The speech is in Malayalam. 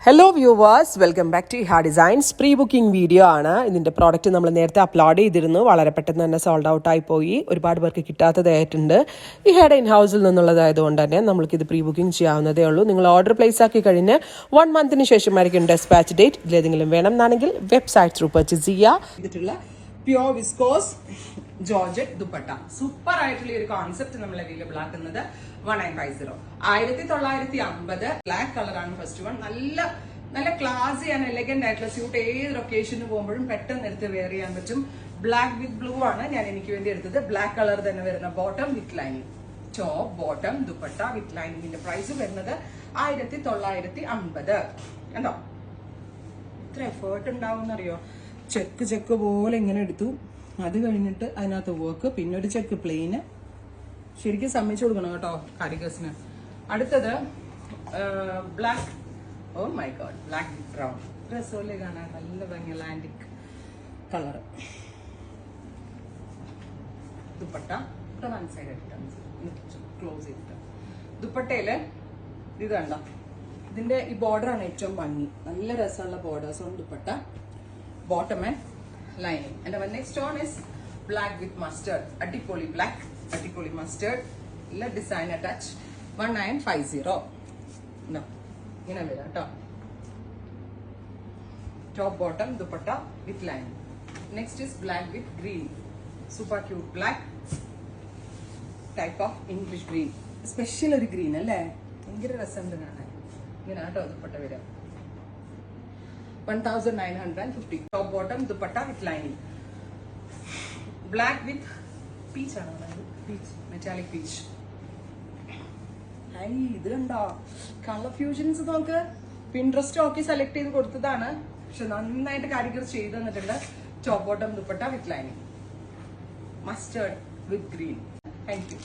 Hello viewers, welcome back to Iha designs. Pre booking video ആണ്. ഇതിൻ്റെ പ്രോഡക്റ്റ് നമ്മൾ നേരത്തെ അപ്ലോഡ് ചെയ്തിരുന്നു. വളരെ പെട്ടെന്ന് തന്നെ സോൾഡ് ഔട്ട് ആയി പോയി. ഒരുപാട് പേർക്ക് കിട്ടാത്തതായിട്ടുണ്ട്. ഇഹയുടെ ഇൻ ഹൗസിൽ നിന്നുള്ളതായതുകൊണ്ട് തന്നെ നമ്മൾക്കിത് പ്രീ ബുക്കിംഗ് ചെയ്യാവുന്നതേ ഉള്ളൂ. നിങ്ങൾ ഓർഡർ പ്ലേസ് ആക്കി കഴിഞ്ഞ് 1 മന്തിന് ശേഷമായിരിക്കും ഡെസ്പാച്ച് ഡേറ്റ്. ഇതിലേതെങ്കിലും വേണം എന്നാണെങ്കിൽ വെബ്സൈറ്റ് ത്രൂ പർച്ചേസ് ചെയ്യുക. Pure viscous georgette dupatta, super ആയിട്ടുള്ള ഒരു കോൺസെപ്റ്റ് നമ്മൾ അവൈലബിൾ ആക്കുന്നത് 1950 1950 ബ്ലാക്ക് കളറാണ് ഫസ്റ്റ് വൺ. നല്ല നല്ല ക്ലാസി ആൻഡ് എലഗന്റ് ആയിട്ടുള്ള സ്യൂട്ട് ഏത് ഒക്കേഷന് പോകുമ്പോഴും പെട്ടെന്ന് എടുത്ത് വെയർ ചെയ്യാൻ പറ്റും. ബ്ലാക്ക് വിത്ത് ബ്ലൂ ആണ് ഞാൻ എനിക്ക് വേണ്ടി എടുത്തത്. ബ്ലാക്ക് കളർ തന്നെ വരുന്ന bottom with lining, top bottom dupatta with ലൈനിങ്ങിന്റെ പ്രൈസ് വരുന്നത് 1950. കണ്ടോ ഇത്ര എഫേർട്ട് ഉണ്ടാവും എന്നറിയോ? ചെക്ക് പോലെ ഇങ്ങനെ എടുത്തു. അത് കഴിഞ്ഞിട്ട് അതിനകത്ത് വർക്ക്, പിന്നെ ഒരു ചെക്ക് പ്ലെയിന്. ശരിക്കും സമ്മതിച്ചു കൊടുക്കണം കേട്ടോ കാരിഗേഴ്സിന്. അടുത്തത് black, oh my god, black with brown. രസമല്ലേ കാണാൻ, നല്ല ഭംഗിയുള്ള antique colour. Dupatta one side എടുത്ത് ക്ലോസ് ചെയ്തിട്ട് ദുപ്പട്ടയില് ഇത് കണ്ട, ഇതിന്റെ ഈ ബോർഡർ ആണ് ഏറ്റവും ഭംഗി. നല്ല രസമുള്ള ബോർഡേഴ്സ് ആണ് dupatta. Bottom and lining. And our next one is black with mustard. Adipoli black, adipoli mustard. Let design attach 1950. No, in a way, top bottom dupatta with lining. Next is black with green. Super cute black type of English green. Special green, alle. Ingire rasandana. Ingana ato dupatta vera. 1950. Top bottom dupatta with lining. Black with peach ആണ്, peach, metallic peach. ഹൈ, ഇത് കണ്ടോ കളർ ഫ്യൂഷൻസ്. നോക്ക്, പിൻട്രസ്റ്റ് ഒക്കെ സെലക്ട് ചെയ്ത് കൊടുത്തതാണ്, പക്ഷെ നന്നായിട്ട് കാരിഗർ ചെയ്ത് തന്നിട്ടുണ്ട്. Top bottom dupatta with lining, mustard with green. Thank you.